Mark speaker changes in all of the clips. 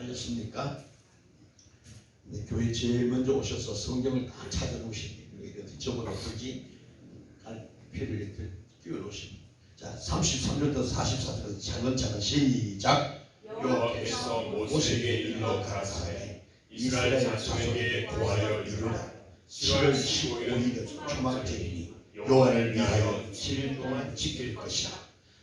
Speaker 1: 하셨습니까? 네, 교회 제일 먼저 오셔서 성경을 다 찾아놓으십니다. 어디 적어놓든지 갈 필요를 끼워놓으십니다. 자, 33절부터 44절 차근차근 시작.
Speaker 2: 여호와께서 모세에게 일러 가라사대 이스라엘 자손에게 고하여 이르라. 7월 15일은 초막절이니 여호와를 위하여 7일 동안 지킬 것이라.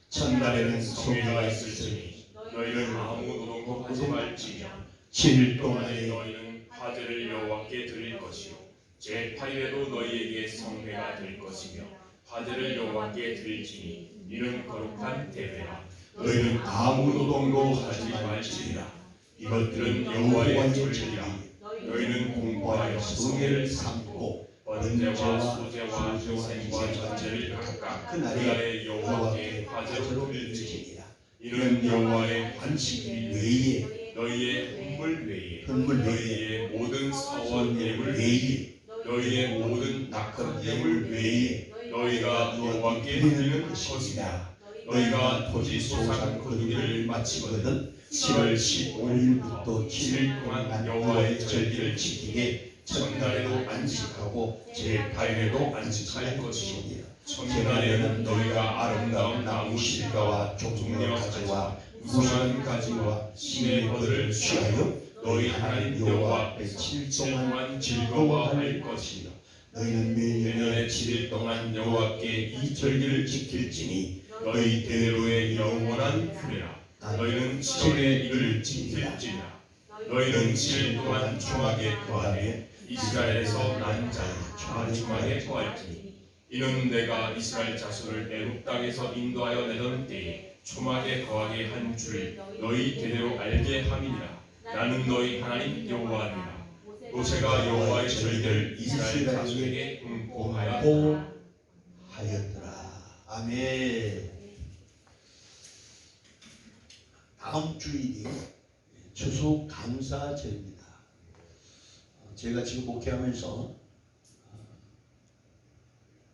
Speaker 2: 첫날에는 성회가 있을지니 너희는 아무 노동도 하지 말지며 7일 동안에 너희는 화제를 여호와께 드릴 것이요 제8일에도 너희에게 성회가 될 것이며 화제를 여호와께 드릴지니 이는 거룩한 대회라. 너희는 아무 노동도 하지 말지니라. 이것들은 여호와의 절기라. 너희는 공부하여 성회를 삼고 번제와 소제와 희생과 전제를 각각 그날에 여호와께 화제로 드릴지니라. 이는 여호와의 환식 외에 너희의 헌물 외에 너희의 모든 서원 예물 외에 너희의 모든 낙헌 예물 외에 너희가 여호와께 드리는 것이니라. 너희가 토지 소산 거두기를 마치거든 7월 15일부터 7일 동안 여호와의 절기를 지키게 첫날에도 안식하고 제8일에도 안식할 것이니라. 첫날에는 너희가 아름다운 나무 실과와 종려 가지와 무성한 가지와 신의 것을 취하여 너희 하나님 여호와 앞에 7일 동안 즐거워할 것이라. 너희는 매년에 7일 동안 여호와께 이 절기를 지킬지니 너희 대로의 영원한 규례라. 너희는 7일에 이를 지킬지니라. 너희는 7일 동안 초막에 거하되 이스라엘에서 난 자는 초막에 거할지니 이는 내가 이스라엘 자손을 애굽 땅에서 인도하여 내던 때에 초막에 거하게 한 줄 너희 대대로 알게 함이니라. 나는 너희 하나님 여호와니라. 모세가 여호와의 절기를 이스라엘 자손에게 공포하였더라.
Speaker 1: 아멘. 다음 주일이 추수감사절입니다. 제가 지금 목회하면서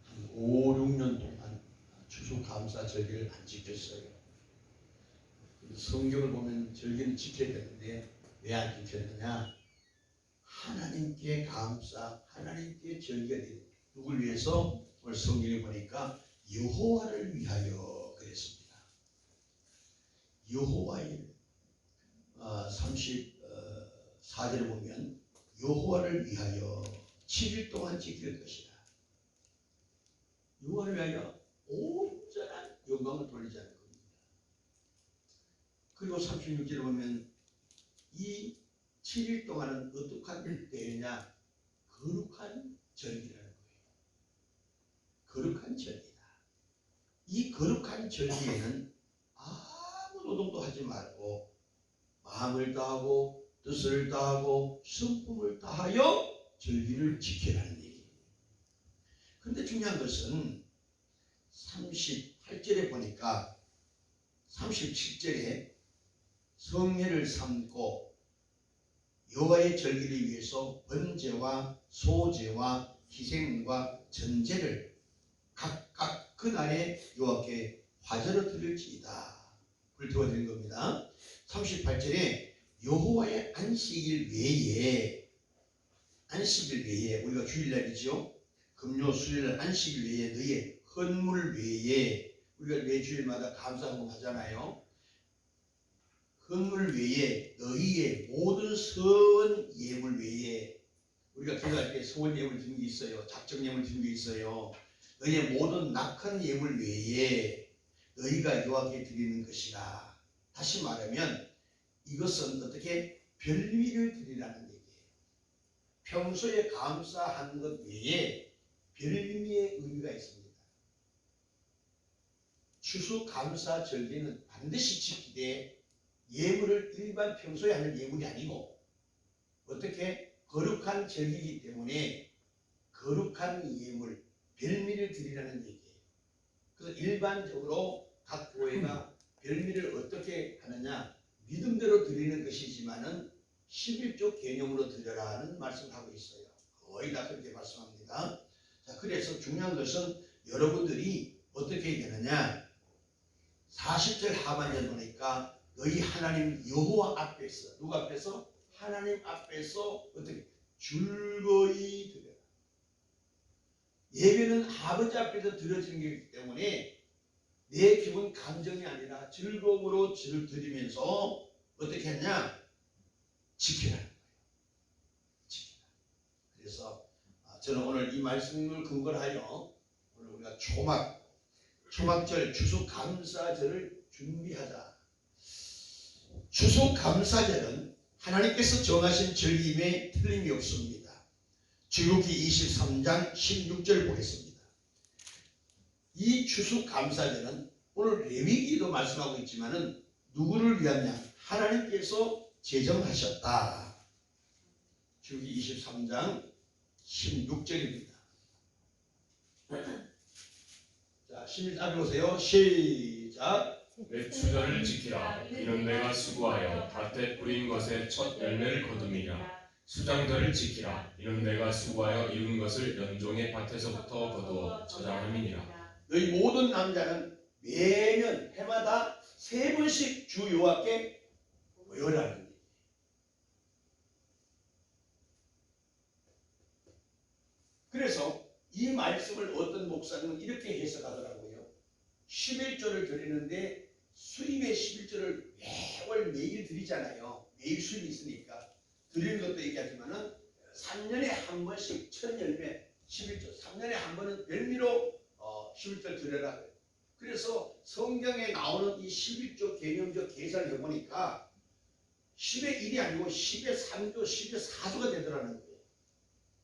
Speaker 1: 한 5, 6년 동안 추수감사절기를 안 지켰어요. 성경을 보면 절기는 지켜야 되는데 왜 안 지켰느냐? 하나님께 감사, 하나님께 절기가 돼요. 누굴 위해서? 오늘 성경에 보니까 여호와를 위하여 그랬습니다. 여호와의 34절에 보면 여호와를 위하여 7일 동안 지킬 것이다. 여호와를 위하여 온전한 영광을 돌리자는 겁니다. 그리고 36절에 보면 이 7일 동안은 어떡한 때냐? 거룩한 절기라는 거예요. 거룩한 절기다. 이 거룩한 절기에는 아무 노동도 하지 말고 마음을 다하고 뜻을 다하고 성품을 다하여 절기를 지키라는 얘기예요. 그런데 중요한 것은 38절에 보니까 37절에 성회를 삼고 여호와의 절기를 위해서 번제와 소제와 희생과 전제를 각각 그날에 여호와께 화제로 드릴지이다. 불태워드린 겁니다. 38절에 여호와의 안식일 외에 우리가 주일날이죠. 금요 수요일 안식일 외에 너희의 헌물 외에 우리가 매주일마다 감사헌금 하잖아요. 헌물 외에 너희의 모든 서원 예물 외에 우리가 기도할 때 서원 예물 드린 게 있어요. 작정 예물 드린 게 있어요. 너희의 모든 낙헌 예물 외에 너희가 여호와께 드리는 것이라. 다시 말하면 이것은 어떻게 별미를 드리라는 얘기예요. 평소에 감사한 것 외에 별미의 의미가 있습니다. 추수감사 절기는 반드시 지키되 예물을 일반 평소에 하는 예물이 아니고 어떻게 거룩한 절기이기 때문에 거룩한 예물, 별미를 드리라는 얘기예요. 그래서 일반적으로 각 교회가 별미를 어떻게 하느냐? 믿음대로 드리는 것이지만은 11조 개념으로 드려라 하는 말씀을 하고 있어요. 거의 다 그렇게 말씀합니다. 자, 그래서 중요한 것은 여러분들이 어떻게 되느냐? 40절 하반절 보니까 너희 하나님 여호와 앞에서, 누구 앞에서? 하나님 앞에서 어떻게? 즐거이 드려라. 예배는 아버지 앞에서 드려지는 것이기 때문에 내 기분 감정이 아니라 즐거움으로 드리면서 어떻게 하냐? 지키라는 거예요. 지키라. 그래서 저는 오늘 이 말씀을 근거로 하여 오늘 우리가 초막절 추수감사절을 준비하자. 추수감사절은 하나님께서 정하신 절기임에 틀림이 없습니다. 출애굽기 23장 16절 보겠습니다. 이 추수감사절은 오늘 레위기도 말씀하고 있지만은 누구를 위하냐? 하나님께서 제정하셨다. 출애굽기 23장 16절입니다. 자, 11절 보세요. 시작.
Speaker 2: 내 추절을 지키라. 이는 내가 수고하여 밭에 뿌린 것의 첫 열매를 거둠이라. 수장절을 지키라. 이는 내가 수고하여 이룬 것을 연종의 밭에서부터 거두어 저장함이니라.
Speaker 1: 너희 모든 남자는 매년 해마다 3번씩 주 여호와께 모여라는 거예요. 그래서 이 말씀을 어떤 목사님은 이렇게 해석하더라고요. 11조를 드리는데 수입의 11조를 매일 드리잖아요. 매일 수입이 있으니까 드리는 것도 얘기하지만은 3년에 한 번씩 첫 열매 11조, 3년에 한 번은 별미로 11조를 드려라. 그래서 성경에 나오는 이 11조 개념적 계산을 해보니까 10의 1이 아니고 10의 3조, 10의 4조가 되더라는 거예요.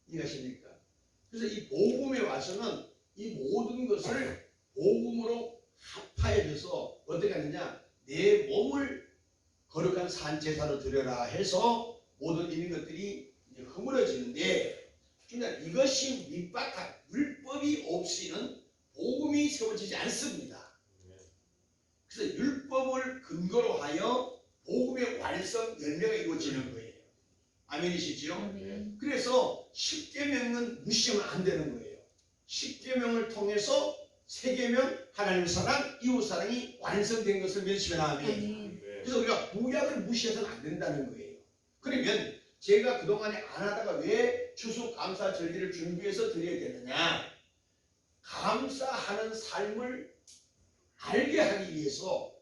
Speaker 1: 이해하십니까? 그래서 이 복음에 와서는 이 모든 것을 복음으로 합하여져서 어떻게 하느냐? 내 몸을 거룩한 산제사로 드려라 해서 모든 이런 것들이 이제 허물어지는데, 그러니까 이것이 밑바탕 율법이 없이는 복음이 세워지지 않습니다. 그래서 율법을 근거로 하여 복음의 완성 열매가 이루어지는 거예요. 아멘이시죠? 그래서 10계명은 무시하면 안 되는 거예요. 10계명을 통해서 세계명, 하나님 사랑, 이웃 사랑이 완성된 것을 믿으시면 아멘. 그래서 우리가 구약을 무시해서는 안 된다는 거예요. 그러면 제가 그동안에 안 하다가 왜 추수감사 절기를 준비해서 드려야 되느냐? 감사하는 삶을 알게 하기 위해서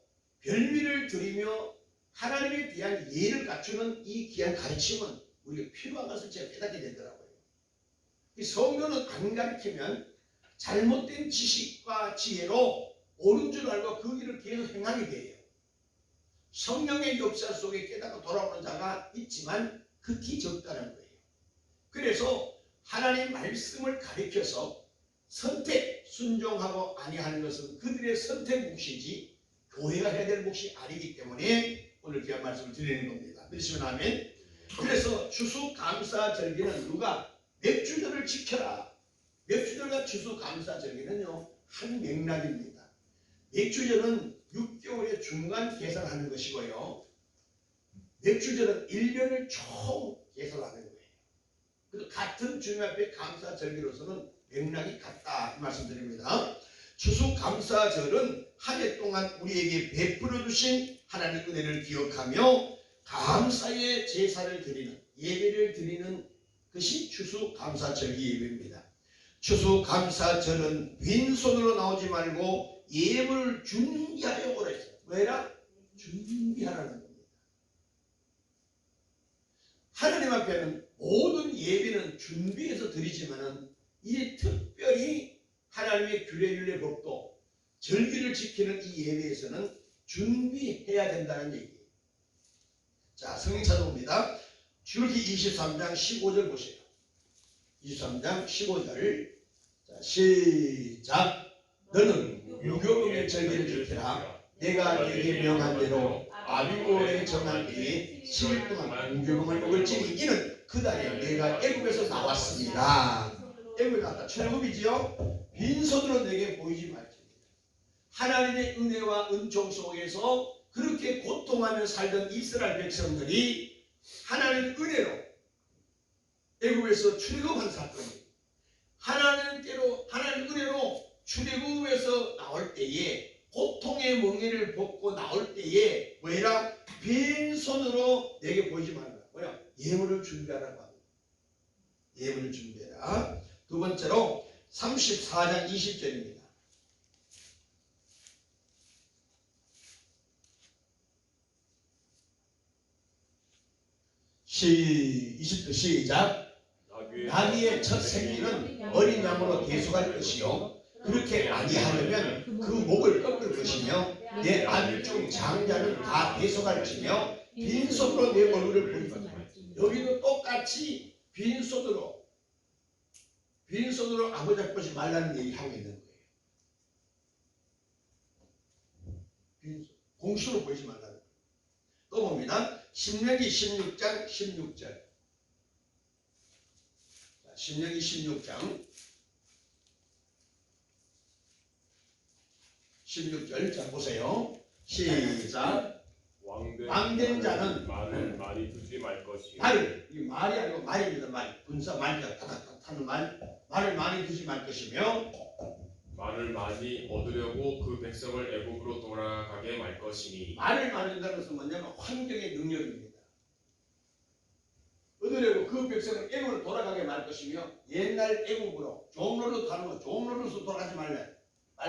Speaker 1: 별미를 드리며 하나님에 대한 예를 갖추는 이 귀한 가르침은 우리가 필요한 것을 제가 깨닫게 되더라고요. 이 성경은 안 가르치면 잘못된 지식과 지혜로 옳은 줄 알고 그 길을 계속 행하게 돼요. 성령의 역사 속에 깨닫고 돌아오는 자가 있지만 극히 적다는 거예요. 그래서 하나님의 말씀을 가르쳐서 선택, 순종하고 아니하는 것은 그들의 선택 몫이지 교회가 해야 될 몫이 아니기 때문에 오늘 귀한 말씀을 드리는 겁니다. 믿으시면 아멘. 그래서 추수감사절기는 누가 맥주절을 지켜라. 맥주절과 추수감사절기는요 한 맥락입니다. 맥주절은 6개월의 중간 계산하는 것이고요. 맥주절은 1년을 총 계산하는 거예요. 그래서 같은 주님 앞에 감사절기로서는 맥락이 같다 이 말씀드립니다. 추수감사절은 한 해 동안 우리에게 베풀어 주신 하나님의 은혜를 기억하며 감사의 제사를 드리는 예배를 드리는 것이 추수감사절기 예배입니다. 추수감사절은 빈손으로 나오지 말고 예물을 준비하여 오라 했어요. 왜라? 준비하라는 겁니다. 하나님 앞에는 모든 예배는 준비해서 드리지만은 이 특별히 하나님의 규례 법도 절기를 지키는 이 예배에서는 준비해야 된다는 얘기예요. 자, 성경 찾아봅니다. 출애굽기 23장 15절 보세요. 23장 15절. 자, 시작. 너는 무교병의 절기를 지키라. 내가 네게 명한 대로 아비고에 정한 때에 7일 동안 무교병을 먹을지니 이는 그 달에 내가 애굽에서 나왔습니다. 애굽에 나왔다. 출애굽이지요. 빈손으로 내게 보이지 말지니다. 하나님의 은혜와 은총 속에서 그렇게 고통하며 살던 이스라엘 백성들이 하나님의 은혜로 애굽에서 출애굽한 사건이 하나님의 은혜로 출애굽에서 나올 때에 고통의 멍에를 벗고 나올 때에 뭐해라? 빈손으로 내게 보이지 말라. 뭐야? 예물을 준비하라고 합니다. 예물을 준비해라. 두 번째로 34장 20절입니다. 시작. 나귀의 첫 생기는 어린 양으로 대속할 것이요 그렇게 아니하려면 그 목을 꺾을 것이며 내 아들 중 장자는 다 대속할지며 빈손으로 내 얼굴을 보이지 말라. 여기도 똑같이 빈손으로 아버지 앞에 말라는 얘기하고 있는 거예요. 빈손, 공수로 보이지 말라는 거예요. 또 봅니다. 신명기 16장 16절. 신명기 16장 16절. 자 보세요. 시작. 왕된 자는
Speaker 2: 말을 많이 두지 말 것이요.
Speaker 1: 이 말이 아니고 말입니다. 말. 분사 말이다. 타닥타닥 하는 말을 많이 두지 말 것이며
Speaker 2: 말을 많이 얻으려고 그 백성을 애굽으로 돌아가게 말 것이니.
Speaker 1: 말을 많이 한다는 것은 뭐냐면 환경의 능력입니다. 얻으려고 그 백성을 애굽으로 돌아가게 말 것이며 옛날 애굽으로 종로로 가는 거 종로로서 돌아가지 말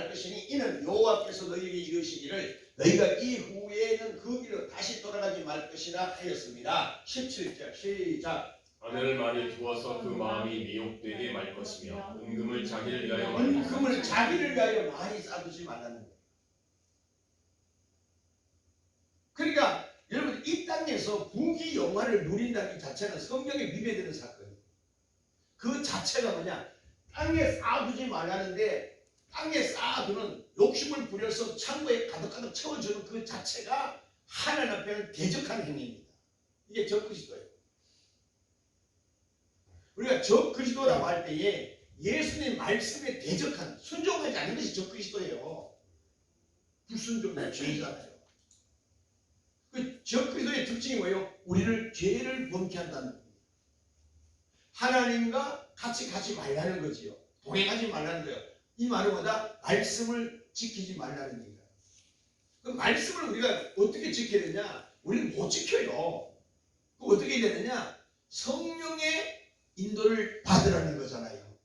Speaker 1: 것이니 이는 여호와께서 너희에게 이르시기를 너희가 이후에는 그 길로 다시 돌아가지 말 것이라 하였습니다. 17절 시작.
Speaker 2: 아내를 많이 두어서 그 마음이 미혹되게 말 것이며 은금을 자기를 위하여
Speaker 1: 은금을 자기를 위하여 많이 쌓아두지 말라는 거예요. 그러니까 여러분 이 땅에서 부귀 영화를 누린다는 자체는 성경에 위배되는 사건이에요. 그 자체가 뭐냐? 땅에 쌓아두지 말라는데 땅에 쌓아두는 욕심을 부려서 창고에 가득가득 채워주는 그 자체가 하나님 앞에는 대적한 행위입니다. 이게 적그리스도예요. 우리가 적그리스도라고 할 때에 예수님 말씀에 대적한 순종하지 않는 것이 적그리스도예요. 불순종은 죄잖아요. 그 적그리스도의 특징이 뭐예요? 우리를 죄를 범케 한다는 겁니다. 하나님과 같이 가지 말라는 거지요. 동행하지 말라는 거예요. 이 말은 뭐다? 말씀을 지키지 말라는 얘기예요. 그 말씀을 우리가 어떻게 지켜야 되냐? 우리는 못 지켜요. 그 어떻게 해야 되느냐? 성령의 인도를 받으라는 거잖아요.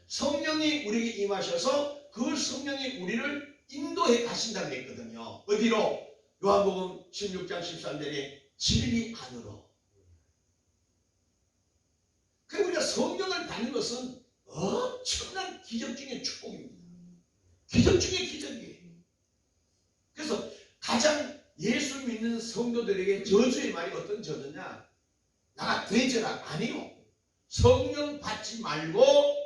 Speaker 1: 성령이 우리에게 임하셔서 그 성령이 우리를 인도해 가신다고 했거든요. 어디로? 요한복음 16장 13절에 진리 안으로. 그 우리가 성령을 받는 것은 엄청난 기적 중의 축복입니다. 기적 중의 기적이에요. 그래서 가장 예수 믿는 성도들에게 저주의 말이 어떤 저주냐? 나가 되져라. 아니요. 성령 받지 말고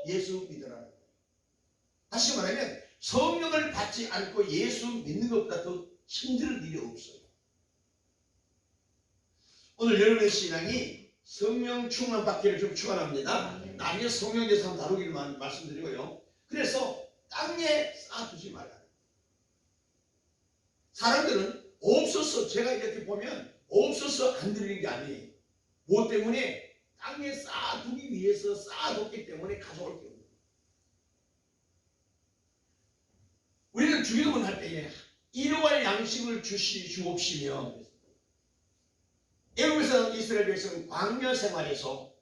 Speaker 1: 예수 믿으라는 거예요. 다시 말하면 성령을 받지 않고 예수 믿는 것보다 더 힘들 일이 없어요. 오늘 여러분의 신앙이 성령 충만 받기를 좀 축원합니다. 나중에 성령에 대해서 다루기를 말씀드리고요. 그래서 땅에 쌓아두지 말라. 사람들은 없어서 제가 이렇게 보면 없어서 안 드리는 게 아니에요. 뭐 때문에? 땅에 쌓아두기 위해서 쌓아뒀기 때문에 가져올 게 없는 거예요. 우리는 주기도문 할 때에 일용할 양식을 주옵시며 애굽에서 이스라엘 백성은 광야 생활에서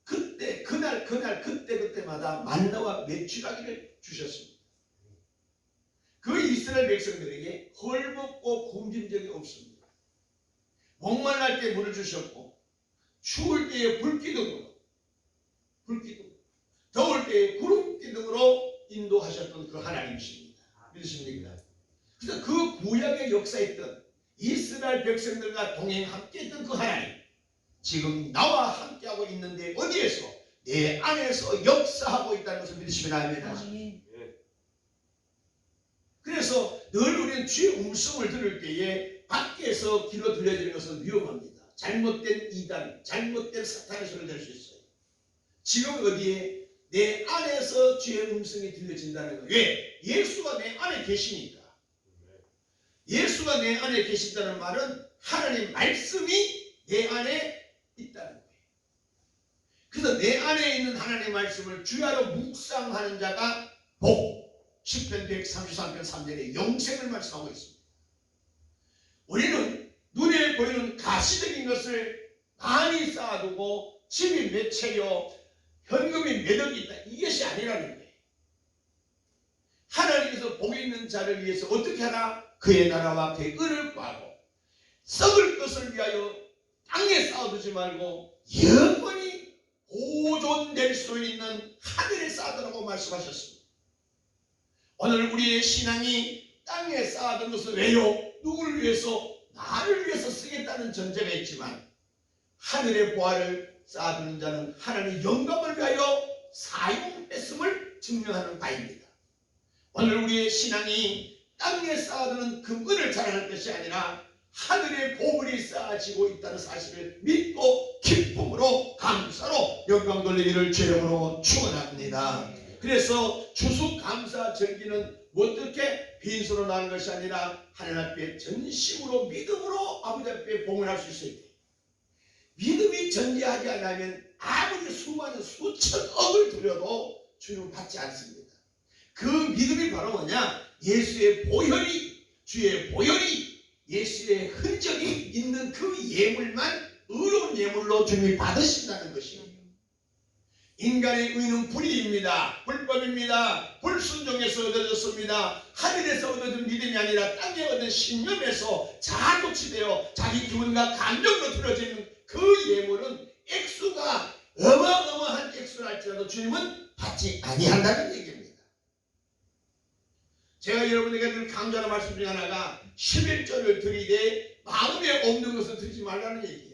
Speaker 1: 그때 그날 그때마다 만나와 메추라기를 주셨습니다. 그 이스라엘 백성들에게 헐벗고 굶긴 적이 없습니다. 목말랄 때 물을 주셨고 추울 때에 불기둥으로 더울 때에 구름기둥으로 인도하셨던 그 하나님이십니다. 믿으십니까? 그래서 그 구약의 역사에 있던 이스라엘 백성들과 동행 함께 했던 그 하나님 지금 나와 함께하고 있는데 어디에서? 내 안에서 역사하고 있다는 것을 믿으시면 아멘. 그래서 늘 우리는 주의 음성을 들을 때에 밖에서 길로 들려지는 것은 위험합니다. 잘못된 이단, 잘못된 사탄의 소리를 들을 수 있어요. 지금 어디에? 내 안에서 주의 음성이 들려진다는 거예요. 왜? 예수가 내 안에 계시니까. 예수가 내 안에 계신다는 말은 하나님 말씀이 내 안에 있다는 거예요. 그래서 내 안에 있는 하나님의 말씀을 주야로 묵상하는 자가 복, 10편 133편 3절에 영생을 말씀하고 있습니다. 우리는 눈에 보이는 가시적인 것을 많이 쌓아두고 집이 몇 채요, 현금이 몇 억이 있다, 이것이 아니라는 거예요. 하나님께서 복 있는 자를 위해서 어떻게 하나? 그의 나라와 그의 의를 구하고 썩을 것을 위하여 땅에 쌓아두지 말고 영원히 보존될 수 있는 하늘에 쌓아두라고 말씀하셨습니다. 오늘 우리의 신앙이 땅에 쌓아둔 것은 왜요? 누구를 위해서? 나를 위해서 쓰겠다는 전제가 있지만 하늘의 보화를 쌓아두는 자는 하나님의 영광을 위하여 사용했음을 증명하는 바입니다. 오늘 우리의 신앙이 땅에 쌓아두는 금은을 자랑할 것이 아니라 하늘의 보물이 쌓아지고 있다는 사실을 믿고 기쁨으로 감사로 영광 돌리기를 주의 이름으로 축원합니다. 그래서 추수감사 절기는 어떻게 빈손으로 나는 것이 아니라 하나님 앞에 전심으로 믿음으로 아버지 앞에 봉헌할 수 있어야 돼요. 믿음이 전제하지 않으면 아무리 수많은 수천억을 들여도 주님은 받지 않습니다. 그 믿음이 바로 뭐냐? 예수의 보혈이, 주의 보혈이, 예수의 흔적이 있는 그 예물만 의로운 예물로 주님이 받으신다는 것입니다. 인간의 의는 불의입니다. 불법입니다. 불순종에서 얻어졌습니다. 하늘에서 얻어진 믿음이 아니라 땅에 얻은 신념에서 자아도취되어 자기 기분과 감정으로 들어지는 그 예물은 액수가 어마어마한 액수를 할지라도 주님은 받지 아니한다는 얘기입니다. 제가 여러분에게 늘 강조하는 말씀 중에 하나가 11조를 드리되 마음에 없는 것을 드리지 말라는 얘기예요.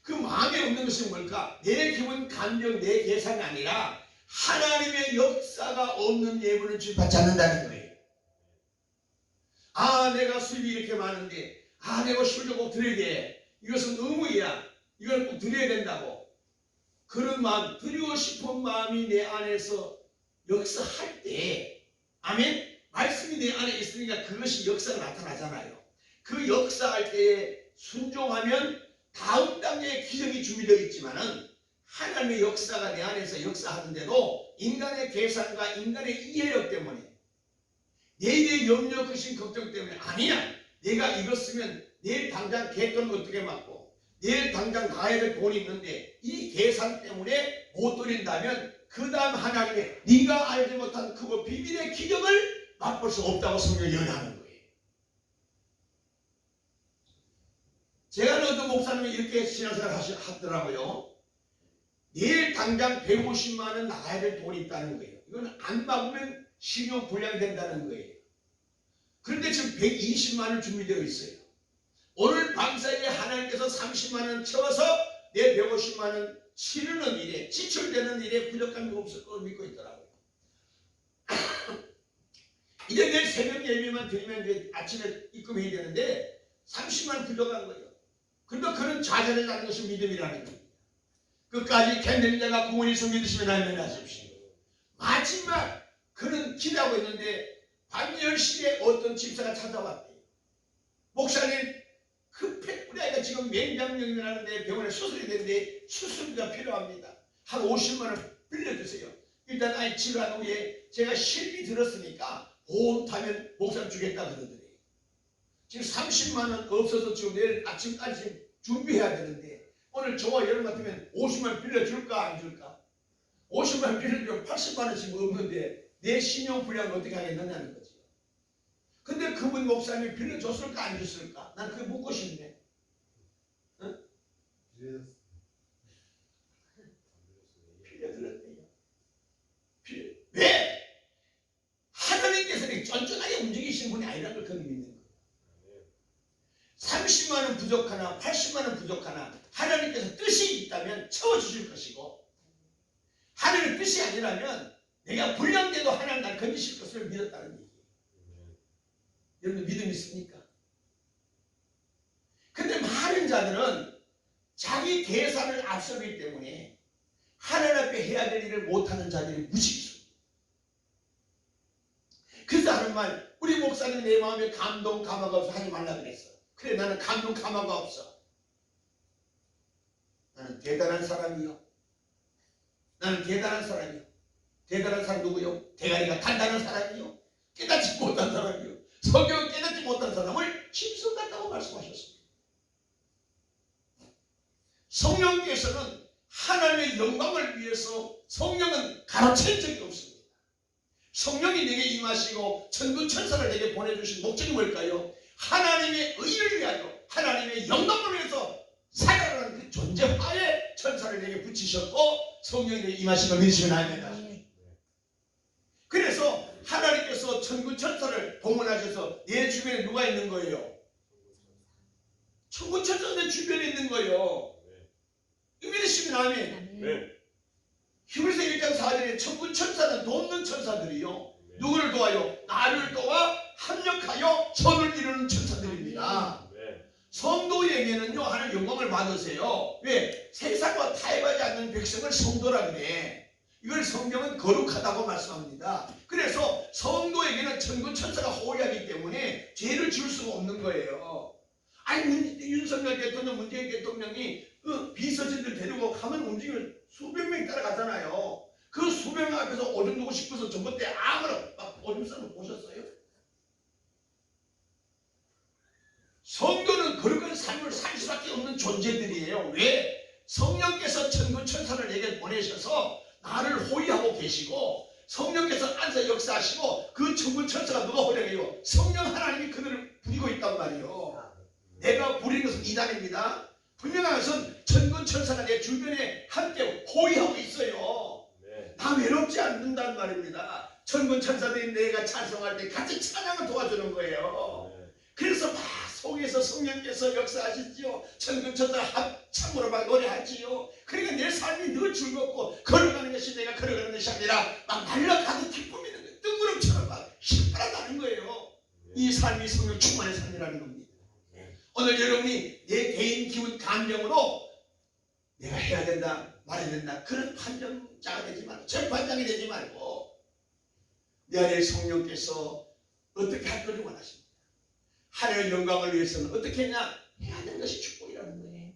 Speaker 1: 그 마음에 없는 것이 뭘까? 내 기분, 감정, 내 계산이 아니라 하나님의 역사가 없는 예물을 주님 받지 않는다는 거예요. 아, 내가 수입이 이렇게 많은데, 아, 내가 술도 꼭 드려야 돼. 이것은 의무야. 이걸 꼭 드려야 된다고. 그런 마음, 드리고 싶은 마음이 내 안에서 역사할 때, 아멘? 말씀이 내 안에 있으니까 그것이 역사가 나타나잖아요. 그 역사할 때에 순종하면 다음 단계의 기적이 준비되어 있지만은 하나님의 역사가 내 안에서 역사하는데도 인간의 계산과 인간의 이해력 때문에 내일의 염려, 근심, 걱정 때문에 아니야. 내가 이거 쓰면 내일 당장 갯돈 어떻게 맞고 내일 당장 가야 될 돈이 있는데 이 계산 때문에 못 드린다면 그 다음 하나님의 네가 알지 못한 크고 비밀의 기적을 맛볼 수 없다고 성경이 연하는 거예요. 제가 어떤 목사님이 이렇게 신앙생활 하더라고요. 내일 당장 150만 원 나가야 될 돈이 있다는 거예요. 이건 안 막으면 신용 불량이 된다는 거예요. 그런데 지금 120만 원 준비되어 있어요. 오늘 밤사이에 하나님께서 30만 원 채워서 내 150만 원 치르는 일에, 지출되는 일에 부족함이 없을 걸 믿고 있더라고요. 이제 내일 새벽 예배만 드리면 이제 아침에 입금해야 되는데 30만 원 부족한 거예요. 그런데 그런 좌절을 하는 것이 믿음이라는 겁니다. 끝까지 캔들린 자가 구원에서 믿으시면 아멘 하십시오. 마지막 그는 기도하고 있는데 밤 10시에 어떤 집사가 찾아왔대요. 목사님, 급해 우리 아이가 지금 맹장염이 나는데 병원에 수술이 되는데 수술비가 필요합니다. 한 50만 원 빌려주세요. 일단 아이 치료한 후에 제가 실비 들었으니까 보험 타면 목사님 주겠다 그러더래요. 지금 30만 원 없어서 지금 내일 아침까지 준비해야 되는데 오늘 저와 여러분 같으면 50만 원 빌려줄까 안 줄까? 50만 원 빌려주면 80만 원 지금 없는데 내 신용 불량을 어떻게 하겠느냐는 거죠. 근데 그분 목사님이 빌려줬을까 안 줬을까? 난 그게 묻고 싶네. 응? 빌려드렸대요. 왜? 하나님께서는 쫀쫀하게 움직이시는 분이 아니라는 걸 그는 믿는 거예요. 30만 원 부족하나 80만 원 부족하나 하나님께서 뜻이 있다면 채워주실 것이고 하나님의 뜻이 아니라면 내가 불량돼도 하나님 날 건지실 것을 믿었다는 얘기예요. 여러분 믿음 있습니까? 근데 많은 자들은 자기 계산을 앞서기 때문에 하나님 앞에 해야 될 일을 못하는 자들이 무식이 있습니다. 그래서 하는 말, 우리 목사님 내 마음에 감동 감화가 없어 하지 말라 그랬어. 그래, 나는 감동 감화가 없어. 나는 대단한 사람이요. 나는 대단한 사람이요. 대단한 사람 누구요? 대가리가 단단한 사람이요. 깨닫지 못한 사람이요. 성경을 깨닫지 못한 사람을 짐승 같다고 말씀하셨습니다. 성령께서는 하나님의 영광을 위해서 성령은 가르친 적이 없습니다. 성령이 내게 임하시고 천군 천사를 내게 보내주신 목적이 뭘까요? 하나님의 의를 위하여 하나님의 영광을 위해서 살아가는 그 존재화에 천사를 내게 붙이셨고 성령이 내게 임하신 걸 믿으시면 아멘이다. 그래서 하나님께서 천군 천사를 동원하셔서 내 주변에 누가 있는 거예요? 천군 천사가 내 주변에 있는 거예요. 믿으시면 아멘. 히브리서 1장 4절에 천군 천사는 돕는 천사들이요. 누구를 도와요? 나를 도와 합력하여 선을 이루는 천사들입니다. 성도에게는요 하나님 영광을 받으세요. 왜? 세상과 타협하지 않는 백성을 성도라 그래. 이걸 성경은 거룩하다고 말씀합니다. 그래서 성도에게는 천군 천사가 호위하기 때문에 죄를 지을 수가 없는 거예요. 아니 윤석열 대통령, 문재인 대통령이 그 비서진들 데리고 가면 움직이면 수백 명이 따라가잖아요. 그 수백 명 앞에서 오줌 누고 싶어서 전봇 때 아무나 막 오줌 싸는 거 보셨어요? 성도는 거룩한 삶을 살 수밖에 없는 존재들이에요. 왜? 성령께서 천군 천사를 내게 보내셔서 나를 호위하고 계시고 성령께서 앉아 역사하시고 그 천군 천사가 누가 호령해요? 성령 하나님이 그들을 부리고 있단 말이에요. 내가 부리는 것은 이단입니다. 분명한 것은 천군 천사가 내 주변에 함께 호위하고 있어요. 나 외롭지 않는단 말입니다. 천군 천사들이 내가 찬송할 때 같이 찬양을 도와주는 거예요. 그래서 막 속에서 성령께서 역사하시지요. 천군 천사 합창으로 막 노래하지요. 그러니까 내 삶이 늘 즐겁고 걸어가는 것이 내가 걸어가는 것이 아니라 막 날아가는 기쁨이 있는 거예요. 뜬구름처럼 막 휘파라다는 거예요. 이 삶이 성령 충만의 삶이라는 겁니다. 오늘 여러분이 내 개인 기분 감정으로 내가 해야 된다 말해야 된다 그런 판정자가 되지 말고 재판장이 되지 말고 내 안에 성령께서 어떻게 할 것을 원하십니다. 하나님의 영광을 위해서는 어떻게 했냐? 해야 되는 것이 축복이라는 거예요.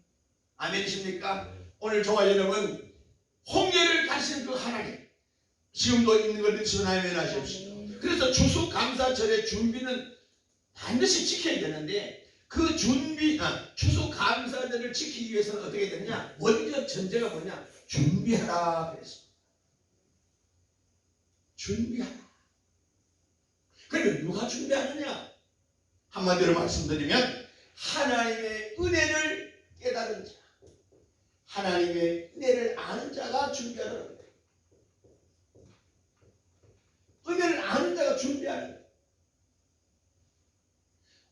Speaker 1: 아멘이십니까? 오늘 저와 여러분 홍해를 가신 그 하나님 지금도 있는 걸 믿으시면 아멘 하십시오. 그래서 추수감사절의 준비는 반드시 지켜야 되는데 그 추수감사절을 지키기 위해서는 어떻게 되느냐? 먼저 전제가 뭐냐? 준비하라 그랬습니다. 준비하라. 그러면 누가 준비하느냐? 한마디로 말씀드리면 하나님의 은혜를 깨달은 자, 하나님의 은혜를 아는 자가 준비하는 겁니다. 은혜를 아는 자가 준비하는 거예요.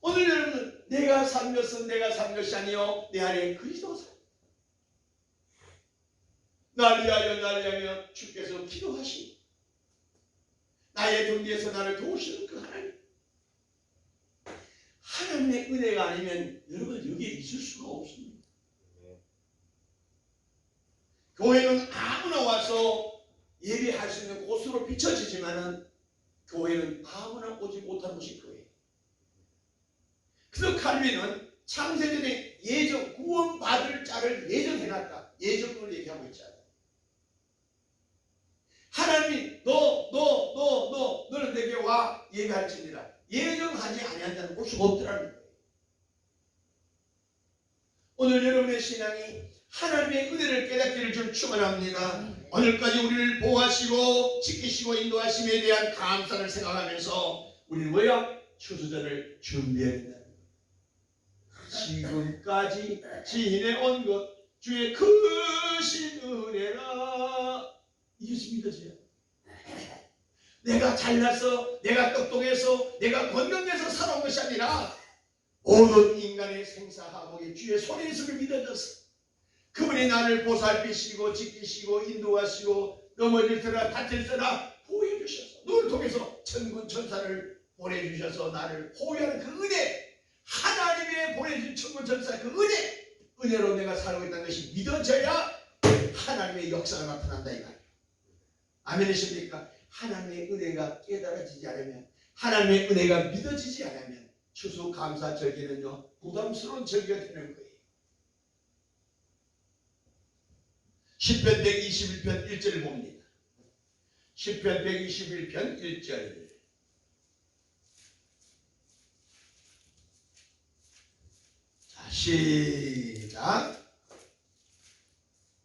Speaker 1: 오늘 여러분은 내가 산 것은 내가 산 것이 아니요 내 안에 그리스도 산. 나를 위하여 주께서 기도하시니 나의 경계에서 나를 도우시는 그 하나님. 하나님의 은혜가 아니면 여러분 여기에 있을 수가 없습니다. 교회는 아무나 와서 예배할 수 있는 곳으로 비춰지지만은 교회는 아무나 오지 못하는 곳이 교회예요. 그래서 칼빈은 창세전에 예정 구원받을 자를 예정해놨다. 예정을 얘기하고 있잖아요. 하나님이 너는 내게 와 예배할지니라. 예정하지 아니한 자는 올 수가 없더라는 거예요. 오늘 여러분의 신앙이 하나님의 은혜를 깨닫기를 좀 축원합니다. 오늘까지 우리를 보호하시고 지키시고 인도하심에 대한 감사를 생각하면서 우리는 뭐야? 추수전을 준비해야 된다. 지금까지 지내온 것 주의 크신 은혜라. 이것이 믿어져요. 내가 잘나서 내가 똑똑해서 내가 건강해서 살아온 것이 아니라 모든 인간의 생사화복이 주의 손에 있음을 믿어졌어. 그분이 나를 보살피시고 지키시고 인도하시고 넘어질서라 다칠서라 보호해 주셔서 누굴 통해서 천군 천사를 보내주셔서 나를 보호하는 그 은혜, 하나님의 보내준 천군 천사 그 은혜로 내가 살고 있다는 것이 믿어져야 하나님의 역사가 나타난다 이 말이에요. 아멘이십니까? 하나님의 은혜가 깨달아지지 않으면, 하나님의 은혜가 믿어지지 않으면 추수감사절기는요 부담스러운 절기가 되는 거예요. 시편 121편 1절을 봅니다. 시편 121편 1절 시작.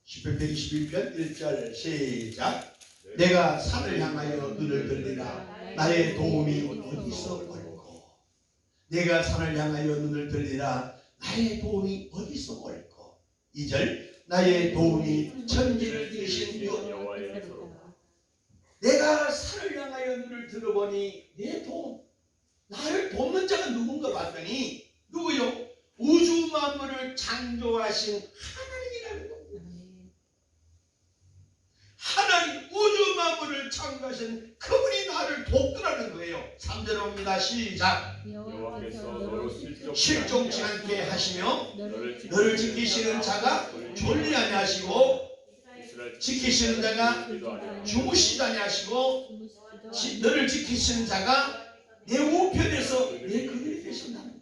Speaker 1: 시편 121편 1절 시작. 내가 산을 향하여 눈을 들리라. 나의 도움이 어디서 올고. 내가 산을 향하여 눈을 들리라. 나의 도움이 어디서 올고. 2절 나의 도움이 천지를 지으신 여호와에게로다. 내가 산을 향하여 눈을 들어보니 내 도움, 나를 돕는 자가 누군가 봤더니 누구요? 우주 만물을 창조하신 하나님이라는 겁니다. 하나님, 우주 만물을 창조하신 그분이 나를 돕더라는 거예요. 3절 옵니다. 시작.
Speaker 2: 여호와께서 너로
Speaker 1: 실족치 않게 하시며 너를 지키시는 자가 졸리하게 하시고 지키시는 자가 주무시다니 하시고 너를 지키시는 자가 내 우편에서 내 그늘이 되신다는 거예요.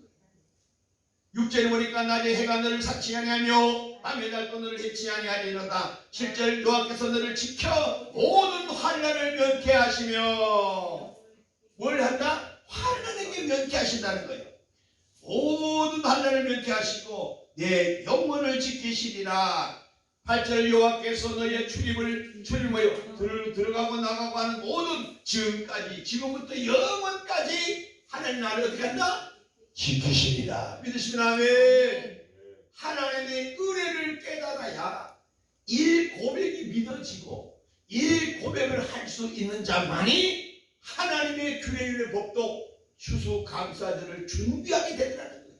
Speaker 1: 6절에 보니까 낮에 해가 너를 사치 아니하며 밤에 달도 너를 해치 아니하리로다. 7절 여호와께서 너를 지켜 모든 환난을 면케 하시며 뭘 한다? 환난에게 면케 하신다는 거예요. 모든 환난을 면케 하시고 내 영혼을 지키시리라. 8절 여호와께서 너의 출입을 들어가고 나가고 하는 모든 지금부터 영원까지 하나님 나를 어떻게 한다? 지키시리라. 믿으시면 아멘. 하나님의 은혜를 깨달아야 이 고백이 믿어지고 이 고백을 할 수 있는 자만이 하나님의 규례의 법도 추수감사절을 준비하게 되더라는 거예요.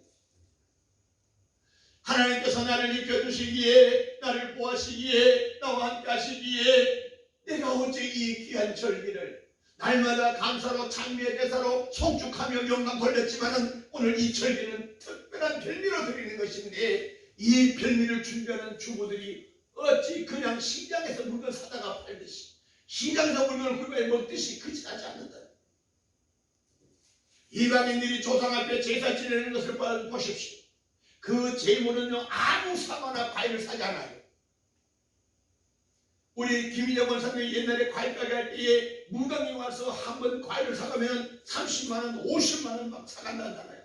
Speaker 1: 하나님께서 나를 지켜주시기에, 나를 보호하시기에, 나와 함께 하시기에 내가 어째 이 귀한 절기를 날마다 감사로 찬미의 대사로 송축하며 영광 돌렸지만은 오늘 이 절기는 특별한 별미로 드리는 것인데 이 별미를 준비하는 주부들이 어찌 그냥 시장에서 물건 사다가 팔듯이 시장에서 물건을 구매해 먹듯이 그지하지 않는다. 이방인들이 조상 앞에 제사 지내는 것을 보십시오. 그 제물은요 아무 사과나 과일을 사지 않아요. 우리 김희정 원사님이 옛날에 과일 가게 할 때에 무당이 와서 한 번 과일을 사가면 30만원, 50만원 막 사간다잖아요.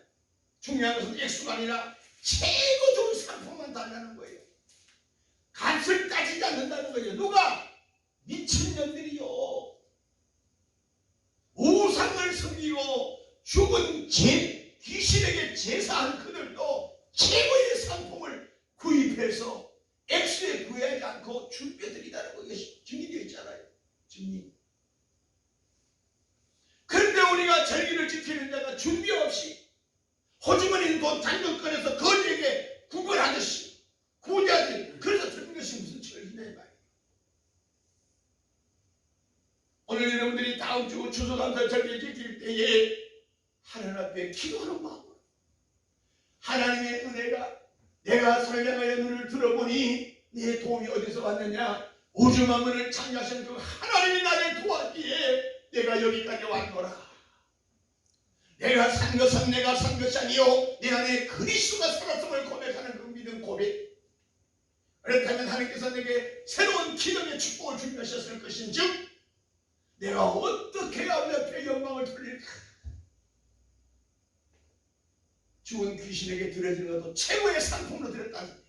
Speaker 1: 중요한 것은 액수가 아니라 최고 좋은 상품만 달라는 거예요. 값을 따지지 않는다는 거예요. 누가? 미친년들이요. 우상을 섬기고 죽은 귀신에게 제사한 그들도 최고의 상품을 구입해서 액수에 구애하지 않고 준비해드리다는 거 이것이 증인되어 있잖아요. 증인. 그런데 우리가 절기를 지키는 자가 준비 없이 호주머니 돈 잔뜩 꺼내서 거지에게 구걸하듯이 구제하듯이 그래서 듣는 것이 무슨 절기냐 이 말이에요. 오늘 여러분들이 다음 주 추수감사 절기를 지킬 때에 하나님 앞에 기도하는 마음으로 하나님의 은혜가 내가 설명하여 눈을 들어보니 네 도움이 어디서 왔느냐? 우주 만물을 창조하신 그 하나님이 나를 도왔기에 내가 여기까지 왔노라. 내가 산 것은 내가 산 것이 아니요 내 안에 그리스도가 살았음을 고백하는 그 믿음 고백. 그렇다면 하나님께서 내게 새로운 기적의 축복을 준비하셨을 것인즉 내가 어떻게 하나님 앞에 영광을 돌릴까? 죽은 귀신에게 드려지는 것도 최고의 상품으로 드렸다는 거예요.